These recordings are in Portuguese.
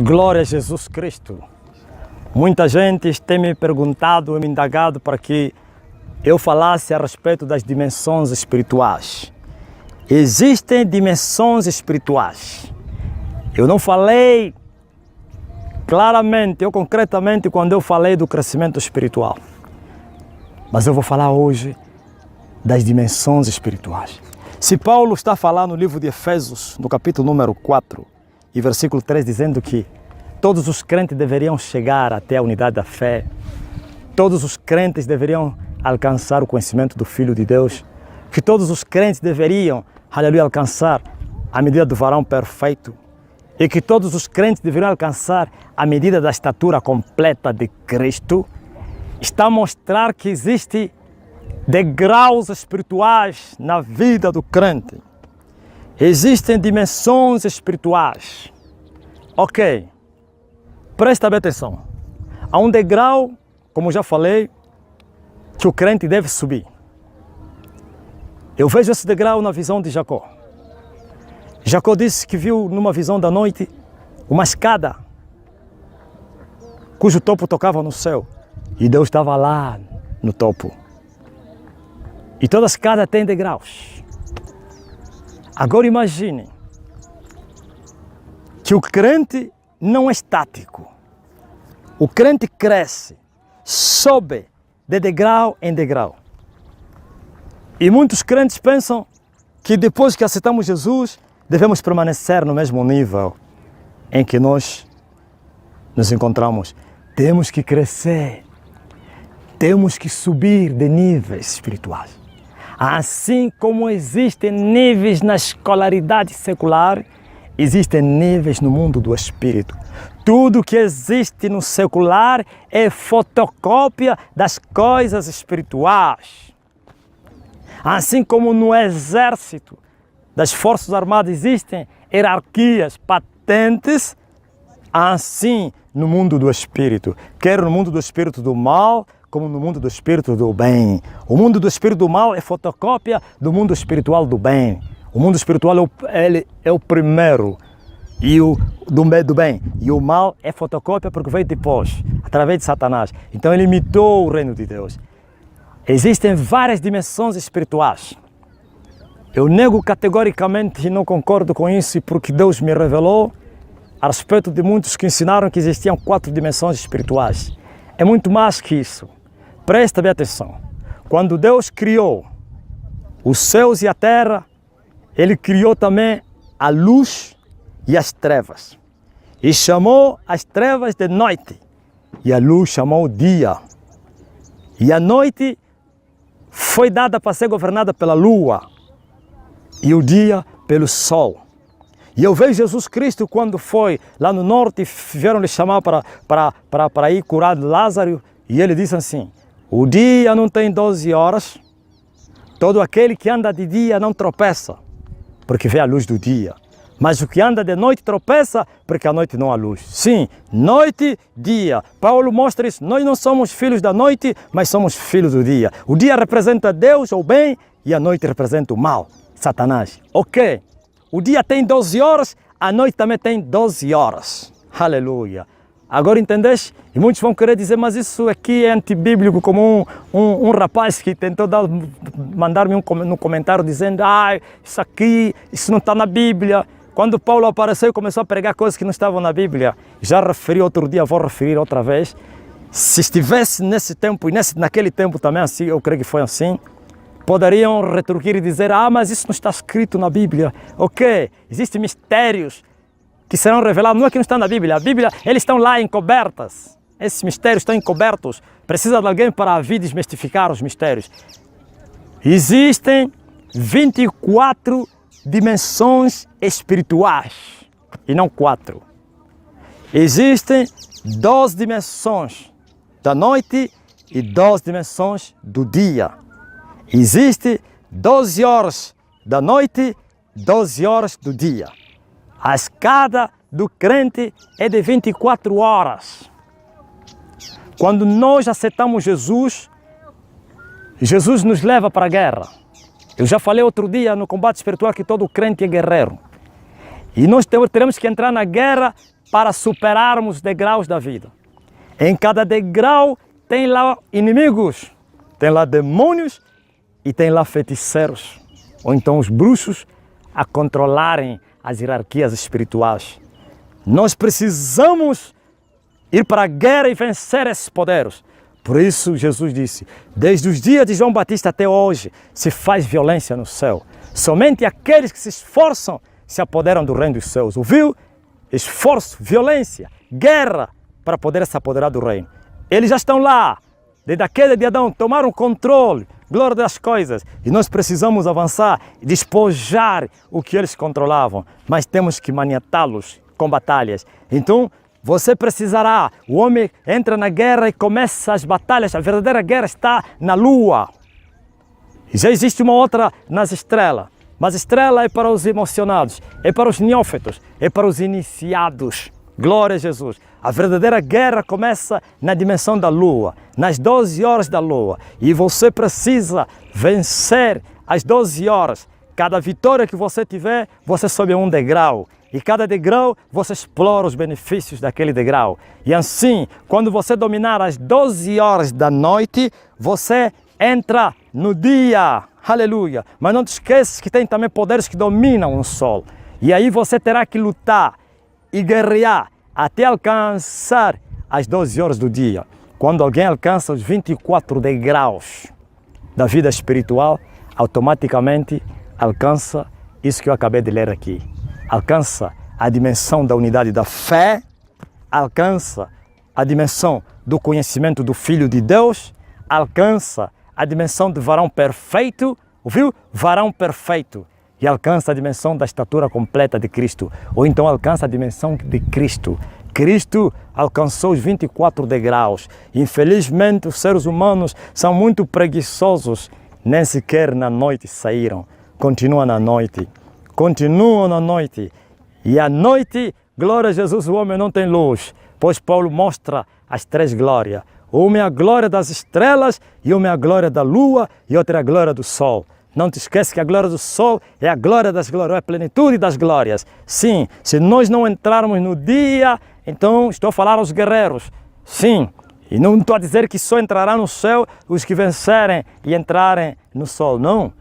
Glória a Jesus Cristo. Muita gente tem me perguntado e me indagado para que eu falasse a respeito das dimensões espirituais. Existem dimensões espirituais. Eu não falei claramente ou concretamente quando eu falei do crescimento espiritual. Mas eu vou falar hoje das dimensões espirituais. Se Paulo está falando no livro de Efésios, no capítulo número 4, e versículo 3, dizendo que todos os crentes deveriam chegar até a unidade da fé, todos os crentes deveriam alcançar o conhecimento do Filho de Deus, que todos os crentes deveriam, aleluia, alcançar a medida do varão perfeito, e que todos os crentes deveriam alcançar a medida da estatura completa de Cristo, está a mostrar que existe degraus espirituais na vida do crente. Existem dimensões espirituais. Ok, presta bem atenção. Há um degrau, como já falei, que o crente deve subir. Eu vejo esse degrau na visão de Jacó. Jacó disse que viu numa visão da noite uma escada cujo topo tocava no céu e Deus estava lá no topo. E toda escada tem degraus. Agora imagine que o crente não é estático. O crente cresce, sobe de degrau em degrau. E muitos crentes pensam que depois que aceitamos Jesus, devemos permanecer no mesmo nível em que nós nos encontramos. Temos que crescer, temos que subir de níveis espirituais. Assim como existem níveis na escolaridade secular, existem níveis no mundo do espírito. Tudo que existe no secular é fotocópia das coisas espirituais. Assim como no exército das Forças Armadas existem hierarquias patentes, assim no mundo do espírito, quer no mundo do espírito do mal, como no mundo do espírito do bem. O mundo do espírito do mal é fotocópia do mundo espiritual do bem. O mundo espiritual é o primeiro e o do bem. E o mal é fotocópia porque veio depois, através de Satanás. Então ele imitou o reino de Deus. Existem várias dimensões espirituais. Eu nego categoricamente e não concordo com isso porque Deus me revelou a respeito de muitos que ensinaram que existiam 4 dimensões espirituais. É muito mais que isso. Presta bem atenção. Quando Deus criou os céus e a terra, Ele criou também a luz e as trevas. E chamou as trevas de noite. E a luz chamou o dia. E a noite foi dada para ser governada pela lua. E o dia pelo sol. E eu vejo Jesus Cristo quando foi lá no norte, vieram lhe chamar para ir curar Lázaro. E ele disse assim: o dia não tem 12 horas, todo aquele que anda de dia não tropeça, porque vê a luz do dia. Mas o que anda de noite tropeça, porque à noite não há luz. Sim, noite, dia. Paulo mostra isso. Nós não somos filhos da noite, mas somos filhos do dia. O dia representa Deus, o bem, e a noite representa o mal, Satanás. Ok. O dia tem 12 horas, a noite também tem 12 horas. Aleluia. Agora entendeste? E muitos vão querer dizer, mas isso aqui é antibíblico, como um rapaz que tentou mandar-me um comentário dizendo, isso não está na Bíblia. Quando Paulo apareceu e começou a pregar coisas que não estavam na Bíblia, já referi outro dia, vou referir outra vez. Se estivesse nesse tempo e naquele tempo também assim, eu creio que foi assim, poderiam retorquir e dizer, mas isso não está escrito na Bíblia. Ok, existem mistérios que serão revelados, não é que não está na Bíblia. A Bíblia, eles estão lá encobertas. Esses mistérios estão encobertos. Precisa de alguém para vir desmistificar os mistérios. Existem 24 dimensões espirituais, e não 4. Existem 12 dimensões da noite e 12 dimensões do dia. Existe 12 horas da noite, 12 horas do dia. A escada do crente é de 24 horas. Quando nós aceitamos Jesus, Jesus nos leva para a guerra. Eu já falei outro dia no combate espiritual que todo crente é guerreiro. E nós teremos que entrar na guerra para superarmos os degraus da vida. Em cada degrau tem lá inimigos, tem lá demônios e tem lá feiticeiros, ou então os bruxos a controlarem as hierarquias espirituais. Nós precisamos ir para a guerra e vencer esses poderes. Por isso Jesus disse, desde os dias de João Batista até hoje, se faz violência no céu. Somente aqueles que se esforçam se apoderam do reino dos céus. Ouviu? Esforço, violência, guerra para poder se apoderar do reino. Eles já estão lá, desde a queda de Adão, tomaram controle, glória das coisas. E nós precisamos avançar e despojar o que eles controlavam. Mas temos que maniatá-los com batalhas. Então, você precisará, o homem entra na guerra e começa as batalhas. A verdadeira guerra está na lua. E já existe uma outra nas estrelas. Mas a estrela é para os emocionados, é para os neófitos, é para os iniciados. Glória a Jesus. A verdadeira guerra começa na dimensão da lua, nas 12 horas da lua. E você precisa vencer as 12 horas. Cada vitória que você tiver, você sobe um degrau. E cada degrau, você explora os benefícios daquele degrau. E assim, quando você dominar as 12 horas da noite, você entra no dia. Aleluia! Mas não te esqueças que tem também poderes que dominam o sol. E aí você terá que lutar e guerrear até alcançar as 12 horas do dia. Quando alguém alcança os 24 degraus da vida espiritual, automaticamente alcança isso que eu acabei de ler aqui. Alcança a dimensão da unidade da fé, alcança a dimensão do conhecimento do Filho de Deus, alcança a dimensão de varão perfeito, ouviu? Varão perfeito. E alcança a dimensão da estatura completa de Cristo. Ou então alcança a dimensão de Cristo. Cristo alcançou os 24 degraus. Infelizmente, os seres humanos são muito preguiçosos. Nem sequer na noite saíram. Continuam na noite. Continuam na noite. E à noite, glória a Jesus, o homem não tem luz. Pois Paulo mostra as três glórias. Uma é a glória das estrelas, e uma é a glória da lua, e outra é a glória do sol. Não te esquece que a glória do sol é a glória das glórias, é a plenitude das glórias. Sim, se nós não entrarmos no dia, então estou a falar aos guerreiros. Sim, e não estou a dizer que só entrará no céu os que vencerem e entrarem no sol, não.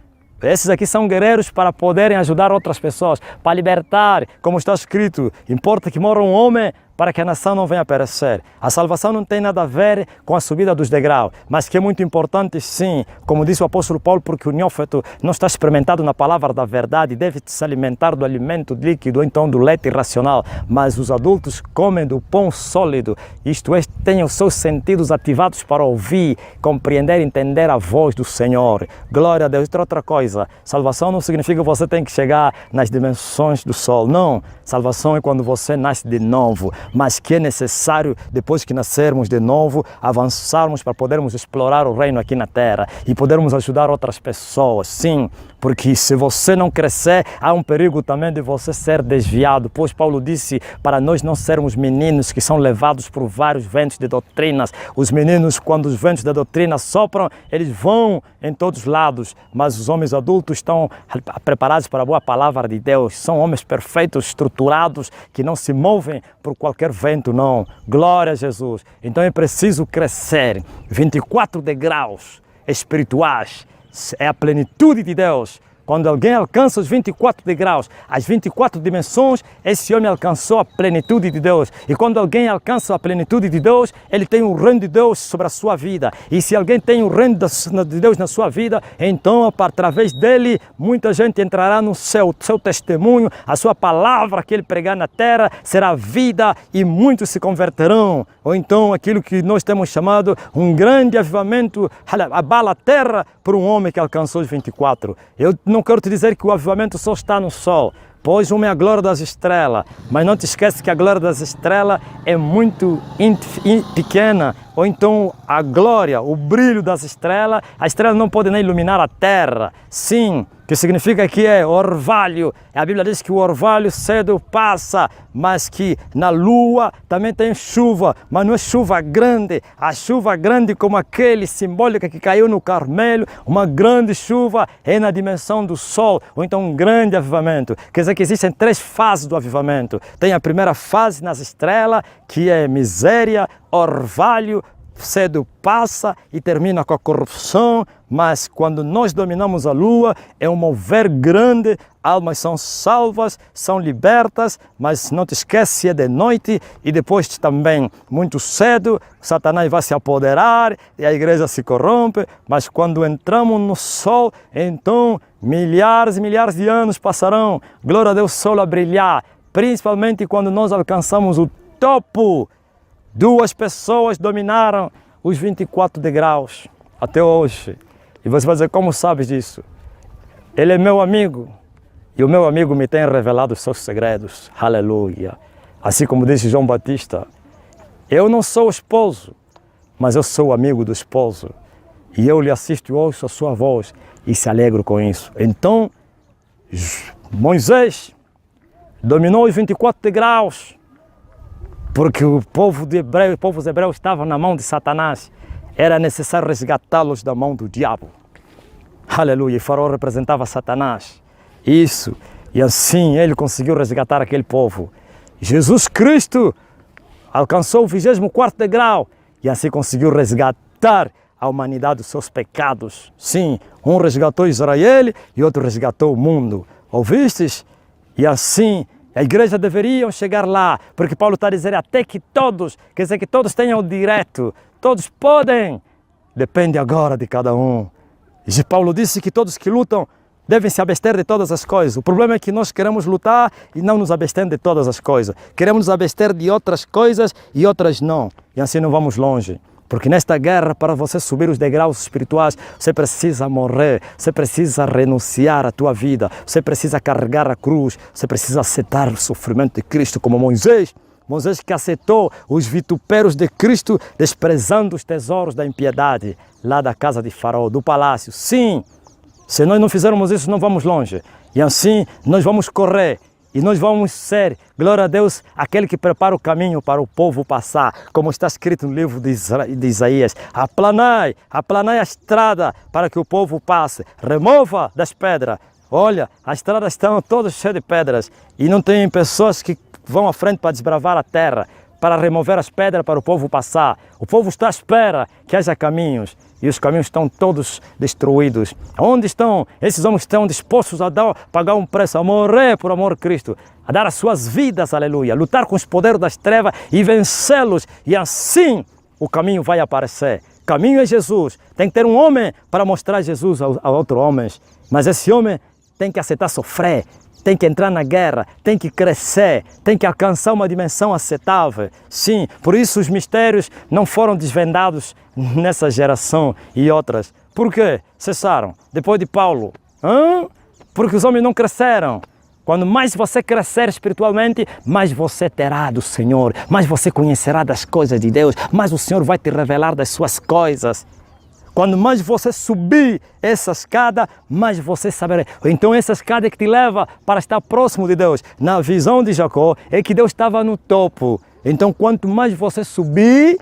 Esses aqui são guerreiros para poderem ajudar outras pessoas, para libertar, como está escrito, importa que morra um homem para que a nação não venha a perecer. A salvação não tem nada a ver com a subida dos degraus, mas que é muito importante sim, como disse o apóstolo Paulo, porque o neófito não está experimentado na palavra da verdade, deve se alimentar do alimento líquido, ou então do leite racional, mas os adultos comem do pão sólido, isto é, têm os seus sentidos ativados para ouvir, compreender, entender a voz do Senhor. Glória a Deus. Outra coisa, salvação não significa que você tem que chegar nas dimensões do sol, não. Salvação é quando você nasce de novo, mas que é necessário, depois que nascermos de novo, avançarmos para podermos explorar o reino aqui na terra e podermos ajudar outras pessoas, sim, porque se você não crescer, há um perigo também de você ser desviado, pois Paulo disse para nós não sermos meninos que são levados por vários ventos de doutrinas. Os meninos, quando os ventos da doutrina sopram, eles vão em todos os lados, mas os homens adultos estão preparados para a boa palavra de Deus, são homens perfeitos, estruturados, que não se movem por qualquer vento, não. Glória a Jesus. Então é preciso crescer. 24 degraus espirituais é a plenitude de Deus. Quando alguém alcança os 24 degraus, as 24 dimensões, esse homem alcançou a plenitude de Deus. E quando alguém alcança a plenitude de Deus, ele tem o reino de Deus sobre a sua vida. E se alguém tem o reino de Deus na sua vida, então, através dele, muita gente entrará no seu testemunho, a sua palavra que ele pregar na terra será vida e muitos se converterão. Ou então, aquilo que nós temos chamado um grande avivamento, abala a terra por um homem que alcançou os 24. Eu não quero te dizer que o avivamento só está no sol, pois uma é a glória das estrelas, mas não te esquece que a glória das estrelas é muito pequena, ou então a glória, o brilho das estrelas. As estrelas não podem nem iluminar a terra. Sim, que significa que é orvalho. A Bíblia diz que o orvalho cedo passa, mas que na lua também tem chuva, mas não é chuva grande. A chuva grande como aquele simbólica que caiu no Carmelo, uma grande chuva é na dimensão do sol, ou então um grande avivamento. Quer dizer que existem 3 fases do avivamento. Tem a primeira fase nas estrelas, que é miséria, orvalho, cedo passa e termina com a corrupção, mas quando nós dominamos a lua, é um mover grande, almas são salvas, são libertas, mas não te esquece, é de noite e depois também, muito cedo, Satanás vai se apoderar e a igreja se corrompe, mas quando entramos no sol, então milhares e milhares de anos passarão, glória a Deus, o sol a brilhar, principalmente quando nós alcançamos o topo. 2 pessoas dominaram os 24 degraus até hoje. E você vai dizer, como sabes disso? Ele é meu amigo e o meu amigo me tem revelado os seus segredos. Aleluia. Assim como disse João Batista, eu não sou o esposo, mas eu sou amigo do esposo. E eu lhe assisto e ouço a sua voz e se alegro com isso. Então, Moisés dominou os 24 degraus, porque o povo os hebreus estavam na mão de Satanás. Era necessário resgatá-los da mão do diabo. Aleluia. E Faraó representava Satanás. Isso. E assim ele conseguiu resgatar aquele povo. Jesus Cristo alcançou o 24º degrau e assim conseguiu resgatar a humanidade dos seus pecados. Sim, um resgatou Israel e outro resgatou o mundo. Ouvistes? E assim a igreja deveria chegar lá, porque Paulo está a dizer até que todos, quer dizer que todos tenham direito, todos podem, depende agora de cada um. E Paulo disse que todos que lutam devem se abster de todas as coisas. O problema é que nós queremos lutar e não nos abstemos de todas as coisas. Queremos nos abster de outras coisas e outras não. E assim não vamos longe. Porque nesta guerra, para você subir os degraus espirituais, você precisa morrer, você precisa renunciar à tua vida, você precisa carregar a cruz, você precisa aceitar o sofrimento de Cristo, como Moisés. Moisés que aceitou os vitupérios de Cristo, desprezando os tesouros da impiedade, lá da casa de Faraó, do palácio. Sim, se nós não fizermos isso, não vamos longe. E assim, nós vamos correr. E nós vamos ser, glória a Deus, aquele que prepara o caminho para o povo passar, como está escrito no livro de Isaías. Aplanai a estrada para que o povo passe, remova das pedras. Olha, as estradas estão todas cheias de pedras e não tem pessoas que vão à frente para desbravar a terra, para remover as pedras para o povo passar. O povo está à espera que haja caminhos. E os caminhos estão todos destruídos. Onde estão? Esses homens estão dispostos a pagar um preço, a morrer por amor de Cristo, a dar as suas vidas, aleluia, lutar com os poderes das trevas e vencê-los. E assim o caminho vai aparecer. Caminho é Jesus. Tem que ter um homem para mostrar Jesus a outros homens. Mas esse homem tem que aceitar sofrer, tem que entrar na guerra, tem que crescer, tem que alcançar uma dimensão aceitável. Sim, por isso os mistérios não foram desvendados nessa geração e outras. Por quê? Cessaram. Depois de Paulo. Porque os homens não cresceram. Quando mais você crescer espiritualmente, mais você terá do Senhor, mais você conhecerá das coisas de Deus, mais o Senhor vai te revelar das suas coisas. Quando mais você subir essa escada, mais você saberá. Então essa escada é que te leva para estar próximo de Deus. Na visão de Jacó, é que Deus estava no topo. Então quanto mais você subir,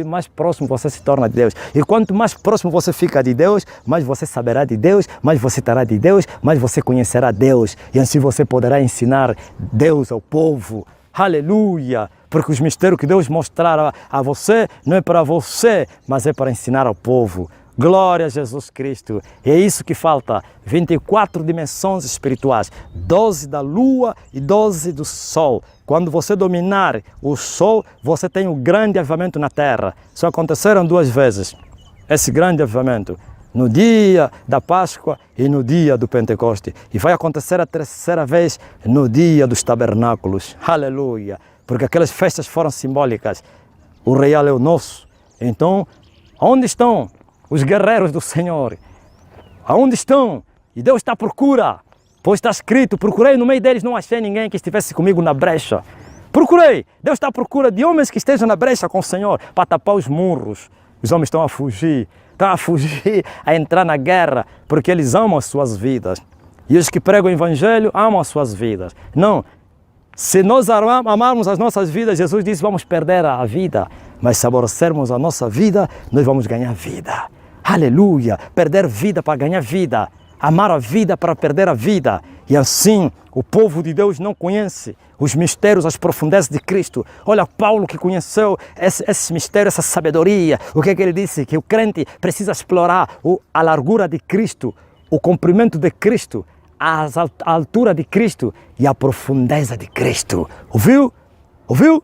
mais próximo você se torna de Deus. E quanto mais próximo você fica de Deus, mais você saberá de Deus, mais você terá de Deus, mais você conhecerá Deus. E assim você poderá ensinar Deus ao povo. Aleluia! Porque os mistérios que Deus mostrará a você não é para você, mas é para ensinar ao povo. Glória a Jesus Cristo. E é isso que falta. 24 dimensões espirituais. 12 da lua e 12 do sol. Quando você dominar o sol, você tem um grande avivamento na terra. Só aconteceram 2 vezes esse grande avivamento. No dia da Páscoa e no dia do Pentecoste. E vai acontecer a 3ª vez no dia dos tabernáculos. Aleluia! Porque aquelas festas foram simbólicas. O real é o nosso. Então, onde estão os guerreiros do Senhor? Aonde estão? E Deus está à procura. Pois está escrito, procurei no meio deles, não achei ninguém que estivesse comigo na brecha. Procurei. Deus está à procura de homens que estejam na brecha com o Senhor para tapar os murros. Os homens estão a fugir, a entrar na guerra, porque eles amam as suas vidas. E os que pregam o Evangelho amam as suas vidas. Não, se nós amarmos as nossas vidas, Jesus disse, vamos perder a vida. Mas se aborrecermos a nossa vida, nós vamos ganhar vida. Aleluia! Perder vida para ganhar vida. Amar a vida para perder a vida. E assim, o povo de Deus não conhece os mistérios, as profundezas de Cristo. Olha, Paulo que conheceu esse mistério, essa sabedoria. O que é que ele disse? Que o crente precisa explorar a largura de Cristo, o comprimento de Cristo, a altura de Cristo e a profundeza de Cristo. Ouviu? Ouviu?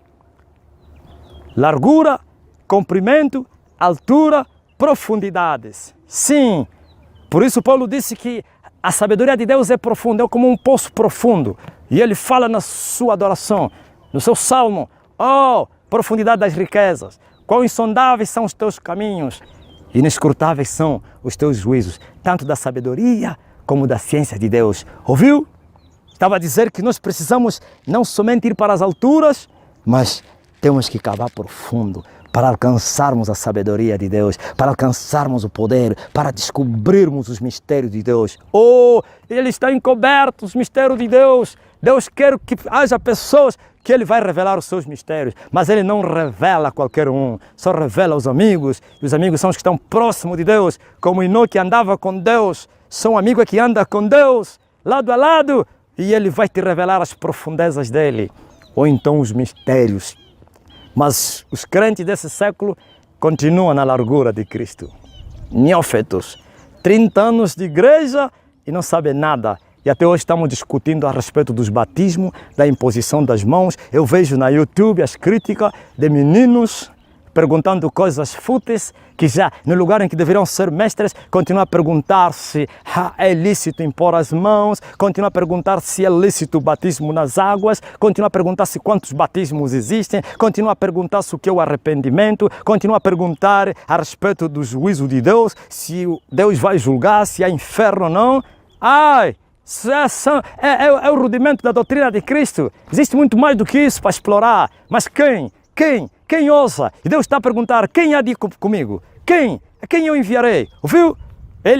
Largura, comprimento, altura, profundidades. Sim, por isso Paulo disse que a sabedoria de Deus é profunda, é como um poço profundo. E ele fala na sua adoração, no seu salmo, oh, profundidade das riquezas, quão insondáveis são os teus caminhos, inescrutáveis são os teus juízos, tanto da sabedoria como da ciência de Deus. Ouviu? Estava a dizer que nós precisamos não somente ir para as alturas, mas temos que cavar profundo para alcançarmos a sabedoria de Deus, para alcançarmos o poder, para descobrirmos os mistérios de Deus. Oh, ele está encoberto, os mistérios de Deus. Deus quer que haja pessoas que Ele vai revelar os seus mistérios, mas Ele não revela a qualquer um, só revela aos amigos, e os amigos são os que estão próximos de Deus, como Enoque andava com Deus, são amigos que andam com Deus, lado a lado, e Ele vai te revelar as profundezas dEle, ou então os mistérios. Mas os crentes desse século continuam na largura de Cristo. Neófitos, 30 anos de igreja e não sabem nada. E até hoje estamos discutindo a respeito dos batismos, da imposição das mãos. Eu vejo na YouTube as críticas de meninos perguntando coisas fúteis, que já no lugar em que deveriam ser mestres, continuam a perguntar se é lícito impor as mãos, continuam a perguntar se é lícito o batismo nas águas, continuam a perguntar se quantos batismos existem, continuam a perguntar se o que é o arrependimento, continuam a perguntar a respeito do juízo de Deus, se Deus vai julgar, se há inferno ou não. Ai! É o rudimento da doutrina de Cristo. Existe muito mais do que isso para explorar. Mas quem ousa? E Deus está a perguntar, quem há de ir comigo? Quem? A quem eu enviarei? Ouviu?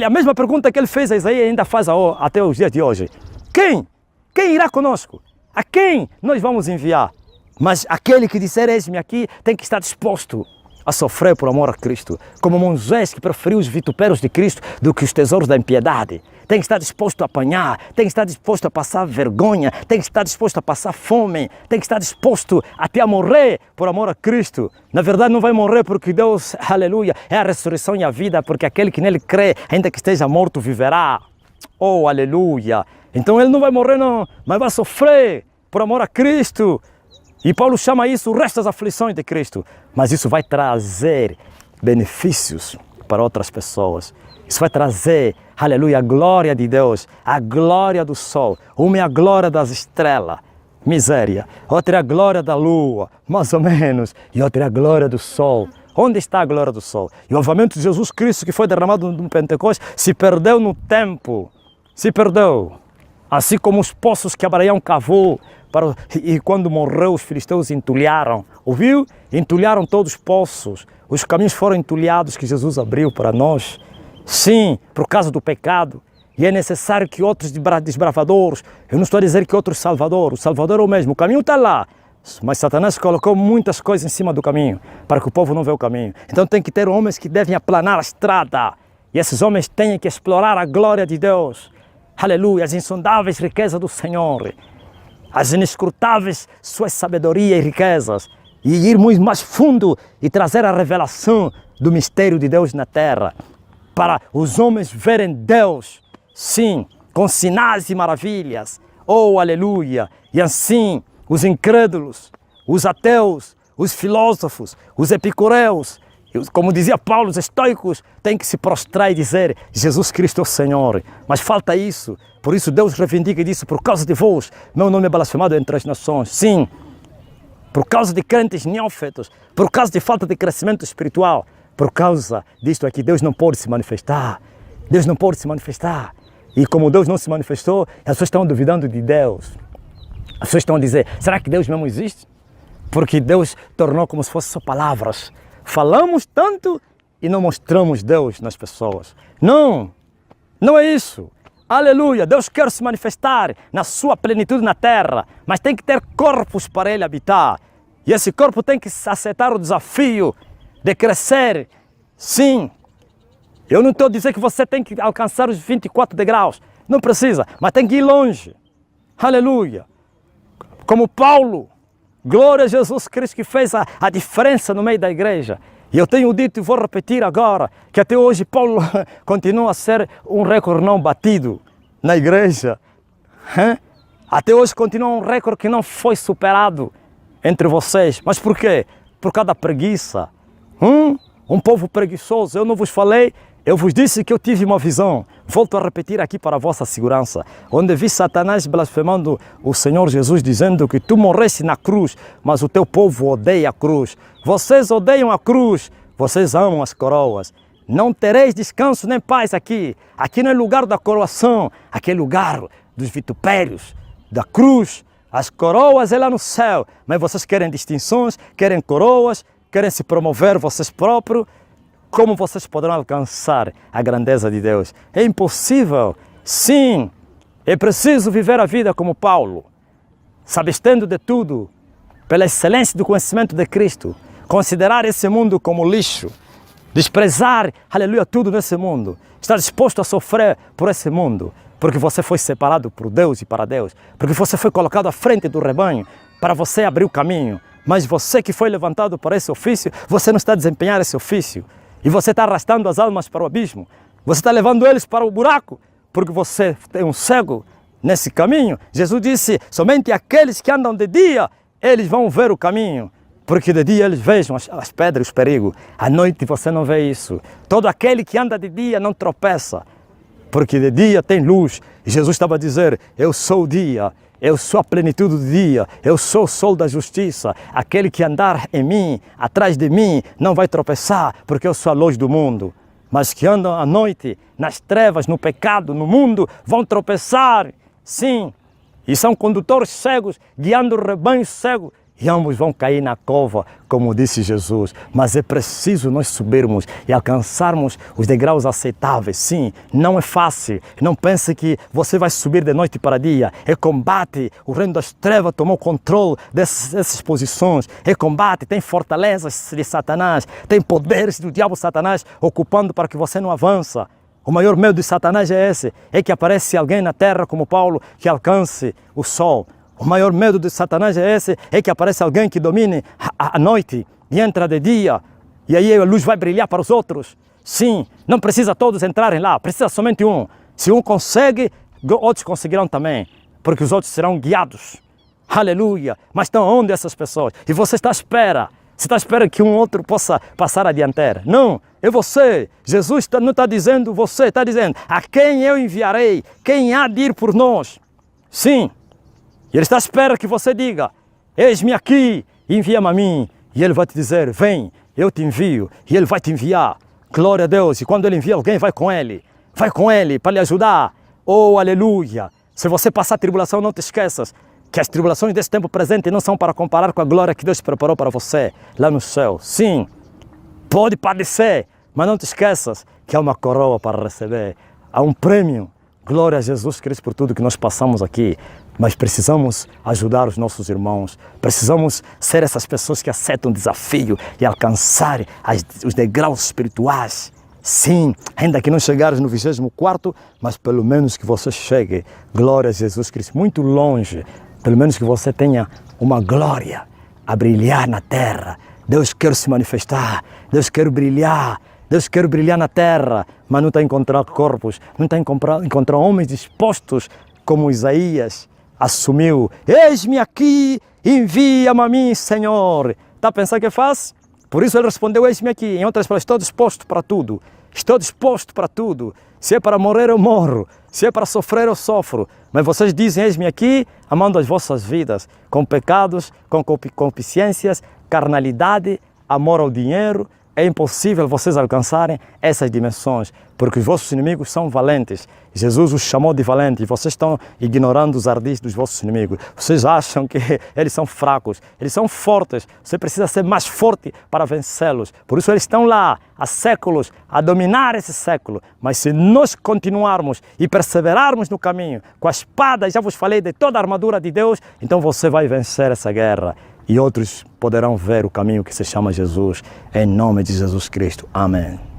A mesma pergunta que ele fez a Isaías ainda faz até os dias de hoje. Quem? Quem irá conosco? A quem nós vamos enviar? Mas aquele que disser, eis-me aqui, tem que estar disposto a sofrer por amor a Cristo, como Moisés que preferiu os vitupérios de Cristo do que os tesouros da impiedade. Tem que estar disposto a apanhar, tem que estar disposto a passar vergonha, tem que estar disposto a passar fome, tem que estar disposto até a morrer por amor a Cristo. Na verdade não vai morrer porque Deus, aleluia, é a ressurreição e a vida, porque aquele que nele crê, ainda que esteja morto, viverá. Oh, aleluia! Então ele não vai morrer não, mas vai sofrer por amor a Cristo. E Paulo chama isso o resto das aflições de Cristo. Mas isso vai trazer benefícios para outras pessoas. Isso vai trazer, aleluia, a glória de Deus, a glória do sol. Uma é a glória das estrelas, miséria. Outra é a glória da lua, mais ou menos. E outra é a glória do sol. Onde está a glória do sol? E o avivamento de Jesus Cristo que foi derramado no Pentecostes se perdeu no tempo. Se perdeu. Assim como os poços que Abraão cavou. E quando morreu, os filisteus entulharam. Ouviu? Entulharam todos os poços. Os caminhos foram entulhados que Jesus abriu para nós. Sim, por causa do pecado. E é necessário que outros desbravadores, eu não estou a dizer que outros salvadores, o Salvador é o mesmo, o caminho está lá. Mas Satanás colocou muitas coisas em cima do caminho, para que o povo não veja o caminho. Então tem que ter homens que devem aplanar a estrada. E esses homens têm que explorar a glória de Deus. Aleluia, as insondáveis riquezas do Senhor. As inescrutáveis suas sabedoria e riquezas, e ir muito mais fundo e trazer a revelação do mistério de Deus na terra, para os homens verem Deus, sim, com sinais e maravilhas, oh aleluia, e assim os incrédulos, os ateus, os filósofos, os epicureus, como dizia Paulo, os estoicos têm que se prostrar e dizer Jesus Cristo é o Senhor, mas falta isso. Por isso Deus reivindica e disse, por causa de vós, meu nome é blasfemado entre as nações. Sim, por causa de crentes neófitos, por causa de falta de crescimento espiritual, por causa disto aqui, Deus não pode se manifestar. Deus não pode se manifestar. E como Deus não se manifestou, as pessoas estão duvidando de Deus. As pessoas estão a dizer, será que Deus mesmo existe? Porque Deus tornou como se fossem só palavras. Falamos tanto e não mostramos Deus nas pessoas. Não, não é isso. Aleluia, Deus quer se manifestar na sua plenitude na terra, mas tem que ter corpos para Ele habitar. E esse corpo tem que aceitar o desafio de crescer. Sim, eu não estou a dizer que você tem que alcançar os 24 degraus. Não precisa, mas tem que ir longe. Aleluia. Como Paulo, glória a Jesus Cristo que fez a diferença no meio da igreja. E eu tenho dito e vou repetir agora, que até hoje Paulo continua a ser um recorde não batido na igreja. Até hoje continua um recorde que não foi superado entre vocês. Mas por quê? Por causa da preguiça. Um povo preguiçoso. Eu não vos falei, eu vos disse que eu tive uma visão. Volto a repetir aqui para a vossa segurança. Onde vi Satanás blasfemando o Senhor Jesus, dizendo que tu morreste na cruz, mas o teu povo odeia a cruz. Vocês odeiam a cruz, vocês amam as coroas. Não tereis descanso nem paz aqui. Aqui não é lugar da coroação, aqui é lugar dos vitupérios, da cruz. As coroas é lá no céu, mas vocês querem distinções, querem coroas, querem se promover vocês próprios. Como vocês poderão alcançar a grandeza de Deus? É impossível. Sim, é preciso viver a vida como Paulo, se abstendo de tudo, pela excelência do conhecimento de Cristo, considerar esse mundo como lixo, desprezar, aleluia, tudo nesse mundo, estar disposto a sofrer por esse mundo, porque você foi separado por Deus e para Deus, porque você foi colocado à frente do rebanho para você abrir o caminho, mas você que foi levantado para esse ofício, você não está a desempenhar esse ofício. E você está arrastando as almas para o abismo. Você está levando eles para o buraco, porque você tem um cego nesse caminho. Jesus disse, somente aqueles que andam de dia, eles vão ver o caminho. Porque de dia eles vejam as pedras, os perigos. À noite você não vê isso. Todo aquele que anda de dia não tropeça, porque de dia tem luz. E Jesus estava a dizer, eu sou o dia. Eu sou a plenitude do dia, eu sou o sol da justiça. Aquele que andar em mim, atrás de mim, não vai tropeçar, porque eu sou a luz do mundo. Mas que andam à noite, nas trevas, no pecado, no mundo, vão tropeçar. Sim, e são condutores cegos, guiando o rebanho cego. E ambos vão cair na cova, como disse Jesus. Mas é preciso nós subirmos e alcançarmos os degraus aceitáveis. Sim, não é fácil. Não pense que você vai subir de noite para dia. É combate. O reino das trevas tomou controle dessas posições. É combate. Tem fortalezas de Satanás. Tem poderes do diabo Satanás ocupando para que você não avança. O maior medo de Satanás é esse. É que aparece alguém na terra como Paulo que alcance o sol. O maior medo de Satanás é esse, é que apareça alguém que domine a noite e entra de dia. E aí a luz vai brilhar para os outros. Sim, não precisa todos entrarem lá, precisa somente um. Se um consegue, outros conseguirão também, porque os outros serão guiados. Aleluia! Mas estão onde essas pessoas? E você está à espera. Você está à espera que um outro possa passar a dianteira. Não, é você. Jesus não está dizendo você, está dizendo a quem eu enviarei, quem há de ir por nós. Sim. E Ele está à espera que você diga, eis-me aqui, envia-me a mim. E Ele vai te dizer, vem, eu te envio. E Ele vai te enviar. Glória a Deus. E quando Ele envia alguém, vai com Ele. Vai com Ele para lhe ajudar. Oh, aleluia. Se você passar tribulação, não te esqueças que as tribulações desse tempo presente não são para comparar com a glória que Deus preparou para você lá no céu. Sim, pode padecer, mas não te esqueças que há uma coroa para receber. Há um prêmio. Glória a Jesus Cristo por tudo que nós passamos aqui. Mas precisamos ajudar os nossos irmãos. Precisamos ser essas pessoas que aceitam o desafio e alcançar os degraus espirituais. Sim, ainda que não chegares no 24º, mas pelo menos que você chegue, glória a Jesus Cristo, muito longe. Pelo menos que você tenha uma glória a brilhar na terra. Deus quer se manifestar, Deus quer brilhar. Deus quer brilhar na terra, mas não está a encontrar corpos, não está a encontrar homens dispostos como Isaías assumiu. Eis-me aqui, envia-me a mim, Senhor. Está a pensar que é fácil? Por isso ele respondeu, eis-me aqui. Em outras palavras, estou disposto para tudo. Estou disposto para tudo. Se é para morrer, eu morro. Se é para sofrer, eu sofro. Mas vocês dizem, eis-me aqui, amando as vossas vidas, com pecados, com concupiscências, carnalidade, amor ao dinheiro, é impossível vocês alcançarem essas dimensões, porque os vossos inimigos são valentes. Jesus os chamou de valentes e vocês estão ignorando os ardis dos vossos inimigos. Vocês acham que eles são fracos, eles são fortes. Você precisa ser mais forte para vencê-los. Por isso eles estão lá há séculos, a dominar esse século. Mas se nós continuarmos e perseverarmos no caminho, com a espada, já vos falei de toda a armadura de Deus, então você vai vencer essa guerra. E outros poderão ver o caminho que se chama Jesus, em nome de Jesus Cristo. Amém.